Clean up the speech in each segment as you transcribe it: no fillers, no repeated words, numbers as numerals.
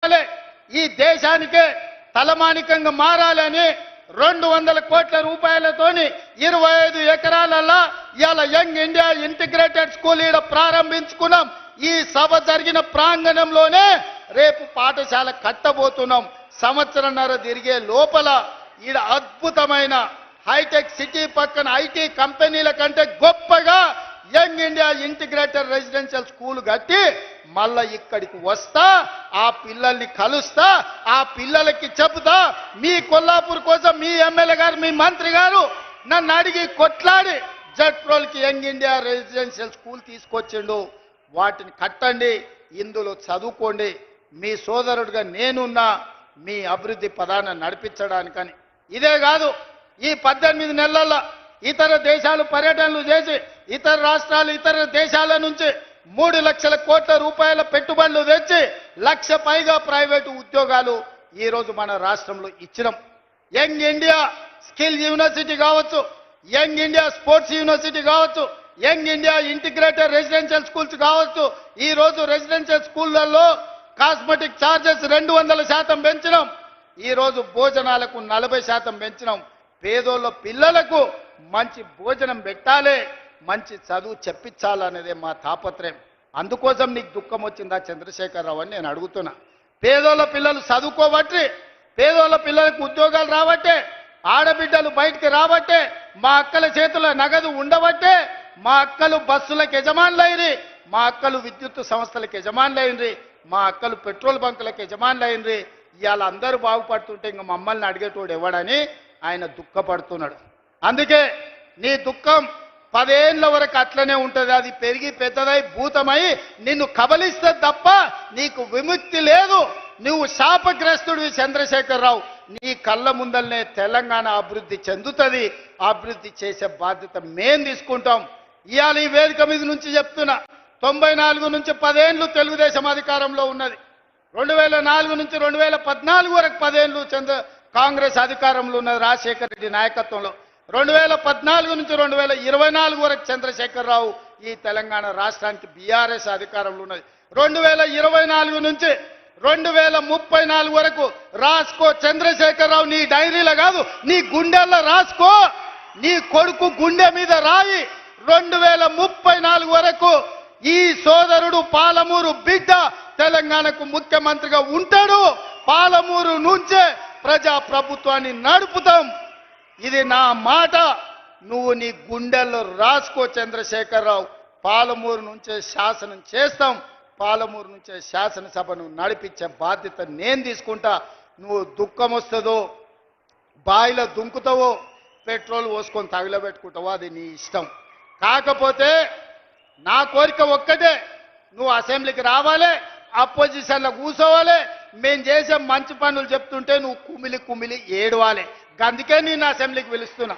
ఈ దేశానికే తలమానికంగా మారాలని 200 కోట్ల రూపాయలతోని 25 ఎకరాలలో ఇవాళ యంగ్ ఇండియా ఇంటిగ్రేటెడ్ స్కూల్ ఈడ ప్రారంభించుకున్నాం. ఈ సభ జరిగిన ప్రాంగణంలోనే రేపు పాఠశాల కట్టబోతున్నాం. సంవత్సరంన్నర తిరిగే లోపల ఈడ అద్భుతమైన హైటెక్ సిటీ పక్కన ఐటీ కంపెనీల కంటే గొప్పగా young India integrated residential school కట్టి మళ్ళా ఇక్కడికి వస్తా, ఆ పిల్లల్ని కలుస్తా, ఆ పిల్లలకి చెబుతా. మీ కొల్లాపూర్ కోసం మీ ఎమ్మెల్యే గారు, మీ మంత్రి గారు నన్ను అడిగి కొట్లాడి జట్రోల్కి యంగ్ ఇండియా రెసిడెన్షియల్ స్కూల్ తీసుకొచ్చిండు. వాటిని కట్టండి, ఇందులో చదువుకోండి. మీ సోదరుడిగా నేనున్నా మీ అభివృద్ధి పదాన్ని నడిపించడానికని. ఇదే కాదు, ఈ 18 నెలల్లో ఇతర దేశాలు పర్యటనలు చేసి ఇతర రాష్ట్రాలు ఇతర దేశాల నుంచి 3 లక్షల కోట్ల రూపాయల పెట్టుబడులు తెచ్చి 1 లక్ష పైగా ప్రైవేటు ఉద్యోగాలు ఈరోజు మన రాష్ట్రంలో ఇచ్చినాం. యంగ్ ఇండియా స్కిల్ యూనివర్సిటీ కావచ్చు, యంగ్ ఇండియా స్పోర్ట్స్ యూనివర్సిటీ కావచ్చు, young India integrated residential schools కావచ్చు. ఈరోజు రెసిడెన్షియల్ స్కూళ్లలో కాస్మెటిక్ ఛార్జెస్ 200% పెంచినాం. ఈరోజు భోజనాలకు 40% పెంచినాం. పేదోళ్ళ పిల్లలకు మంచి భోజనం పెట్టాలి, మంచి చదువు చెప్పించాలనేదే మా తాపత్రయం. అందుకోసం నీకు దుఃఖం వచ్చిందా చంద్రశేఖరరావు అని నేను అడుగుతున్నా. పేదోళ్ళ పిల్లలు చదువుకోబట్టి, పేదోళ్ళ పిల్లలకు ఉద్యోగాలు రాబట్టే, ఆడబిడ్డలు బయటికి రాబట్టే, మా అక్కల చేతుల నగదు ఉండబట్టే, మా అక్కలు బస్సులకు యజమానులైంది, మా అక్కలు విద్యుత్ సంస్థలకు యజమానులైంది, మా అక్కలు పెట్రోల్ బంకులకు యజమానులైంది. ఇవాళ అందరూ బాగుపడుతుంటే ఇంక మమ్మల్ని అడిగేటోడు ఎవడని ఆయన దుఃఖపడుతున్నాడు. అందుకే నీ దుఃఖం 10 ఏళ్ల వరకు అట్లనే ఉంటుంది. అది పెరిగి పెద్దదై భూతమై నిన్ను కబలిస్తే తప్ప నీకు విముక్తి లేదు. నువ్వు శాపగ్రస్తుడివి చంద్రశేఖరరావు. నీ కళ్ళ ముందల్నే తెలంగాణ అభివృద్ధి చెందుతుంది. అభివృద్ధి చేసే బాధ్యత మేం తీసుకుంటాం. ఇవాళ ఈ వేదిక మీద నుంచి చెప్తున్నా, 94 నుంచి 10 ఏళ్ళు తెలుగుదేశం అధికారంలో ఉన్నది. 2004 నుంచి 2014 వరకు 10 ఏళ్ళు కాంగ్రెస్ అధికారంలో ఉన్నది రాజశేఖర రెడ్డి నాయకత్వంలో. 2014 నుంచి 2024 వరకు చంద్రశేఖరరావు ఈ తెలంగాణ రాష్ట్రానికి బీఆర్ఎస్ అధికారంలో ఉన్నది. 2024 నుంచి 2034 వరకు రాసుకో చంద్రశేఖరరావు. నీ డైరీలో కాదు, నీ గుండెల్లో రాసుకో. నీ కొడుకు గుండె మీద రాయి. 2034 వరకు ఈ సోదరుడు పాలమూరు బిడ్డ తెలంగాణకు ముఖ్యమంత్రిగా ఉంటాడు. పాలమూరు నుంచే ప్రజా ప్రభుత్వాన్ని నడుపుతాం. ఇది నా మాట. నువ్వు నీ గుండెల్లో రాసుకో చంద్రశేఖరరావు. పాలమూరు నుంచే శాసనం చేస్తాం. పాలమూరు నుంచే శాసనసభను నడిపించే బాధ్యత నేను తీసుకుంటా. నువ్వు దుఃఖం వస్తుందో, బాయిలో దుంకుతావో, పెట్రోల్ పోసుకొని తగిలబెట్టుకుంటావో అది నీ ఇష్టం. కాకపోతే నా కోరిక ఒక్కటే, నువ్వు అసెంబ్లీకి రావాలి, అపోజిషన్లో కూర్చోవాలి. మేము చేసే మంచి పనులు చెప్తుంటే నువ్వు కుమిలి కుమిలి ఏడవాలి. అందుకే నేను అసెంబ్లీకి పిలుస్తున్నా.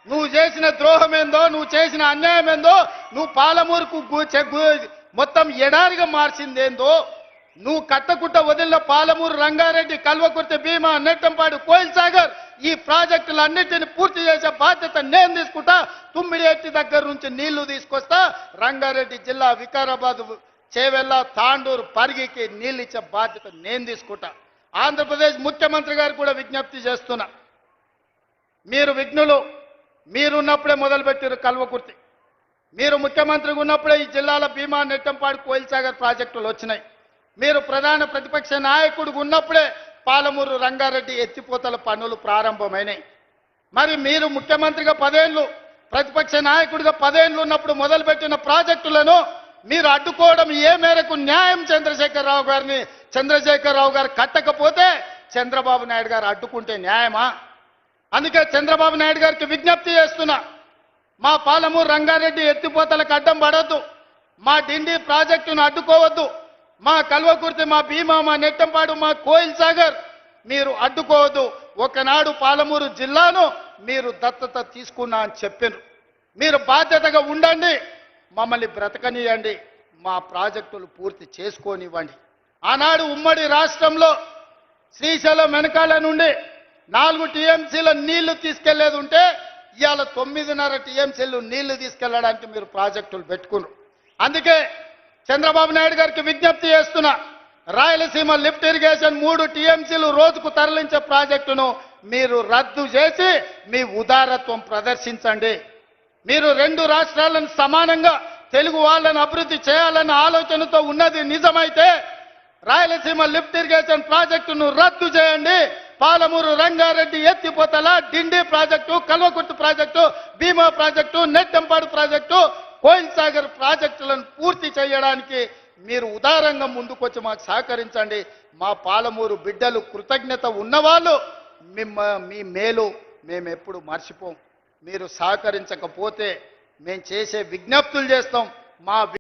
నువ్వు చేసిన ద్రోహం ఏందో, నువ్వు చేసిన అన్యాయం ఏందో, నువ్వు పాలమూరుకు మొత్తం ఎడారిగా మార్చిందేందో, నువ్వు కట్టకుట్ట వదిలిన పాలమూరు, రంగారెడ్డి, కల్వకుర్తి, భీమా, నెట్టంపాడు, కోయిల్ సాగర్ ఈ ప్రాజెక్టులన్నింటినీ పూర్తి చేసే బాధ్యత నేను తీసుకుంటా. తుమ్మిడిఎట్టి దగ్గర నుంచి నీళ్లు తీసుకొస్తా. రంగారెడ్డి జిల్లా వికారాబాద్, చేవెళ్ళ, తాండూరు, పరిగికి నీళ్ళు ఇచ్చే బాధ్యత నేను తీసుకుంటా. ఆంధ్రప్రదేశ్ ముఖ్యమంత్రి గారు కూడా విజ్ఞప్తి చేస్తున్నా. మీరు విఘ్నులు, మీరున్నప్పుడే మొదలుపెట్టారు కల్వకుర్తి. మీరు ముఖ్యమంత్రిగా ఉన్నప్పుడే ఈ జిల్లాల భీమా, నెట్టంపాడు, కోయిల్ సాగర్ ప్రాజెక్టులు వచ్చినాయి. మీరు ప్రధాన ప్రతిపక్ష నాయకుడిగా ఉన్నప్పుడే పాలమూరు, రంగారెడ్డి ఎత్తిపోతల పనులు ప్రారంభమైనాయి. మరి మీరు ముఖ్యమంత్రిగా 10 ఏళ్ళు, ప్రతిపక్ష నాయకుడిగా 10 ఏళ్ళు ఉన్నప్పుడు మొదలుపెట్టిన ప్రాజెక్టులను మీరు అడ్డుకోవడం ఏ మేరకు న్యాయం? చంద్రశేఖరరావు గారు కట్టకపోతే చంద్రబాబు నాయుడు గారు అడ్డుకుంటే న్యాయమా? అందుకే చంద్రబాబు నాయుడు గారికి విజ్ఞప్తి చేస్తున్నా. మా పాలమూరు, రంగారెడ్డి ఎత్తిపోతలకు అడ్డం పడవద్దు. మా డిండి ప్రాజెక్టును అడ్డుకోవద్దు. మా కల్వకుర్తి, మా భీమా, మా నెట్టంపాడు, మా కోయిల్ సాగర్ మీరు అడ్డుకోవద్దు. ఒకనాడు పాలమూరు జిల్లాను మీరు దత్తత తీసుకున్నా అని చెప్పారు. మీరు బాధ్యతగా ఉండండి, మమ్మల్ని బ్రతకనియండి, మా ప్రాజెక్టులు పూర్తి చేసుకోనివ్వండి. ఆనాడు ఉమ్మడి రాష్ట్రంలో శ్రీశైలం వెనకాల నుండి 4 టీఎంసీల నీళ్లు తీసుకెళ్లేది ఉంటే ఇవాళ 9.5 టీఎంసీలు నీళ్లు తీసుకెళ్లడానికి మీరు ప్రాజెక్టులు పెట్టుకున్నారు. అందుకే చంద్రబాబు నాయుడు గారికి విజ్ఞప్తి చేస్తున్నా, రాయలసీమ లిఫ్ట్ ఇరిగేషన్ 3 టీఎంసీలు రోజుకు తరలించే ప్రాజెక్టును మీరు రద్దు చేసి మీ ఉదారత్వం ప్రదర్శించండి. మీరు 2 రాష్ట్రాలను సమానంగా తెలుగు వాళ్ళని అభివృద్ధి చేయాలన్న ఆలోచనతో ఉన్నది నిజమైతే రాయలసీమ లిఫ్ట్ ఇరిగేషన్ ప్రాజెక్టును రద్దు చేయండి. పాలమూరు రంగారెడ్డి ఎత్తిపోతల డిండి ప్రాజెక్టు, కల్వకుర్తి ప్రాజెక్టు, భీమా ప్రాజెక్టు, నెట్టంపాడు ప్రాజెక్టు, కోయిల్ సాగర్ ప్రాజెక్టులను పూర్తి చేయడానికి మీరు ఉదారంగా ముందుకొచ్చి మాకు సహకరించండి. మా పాలమూరు బిడ్డలు కృతజ్ఞత ఉన్నవాళ్ళు మీ మేలు మేము ఎప్పుడు మర్చిపోం. మీరు సహకరించకపోతే మేము చేసే విజ్ఞప్తులు చేస్తాం. మా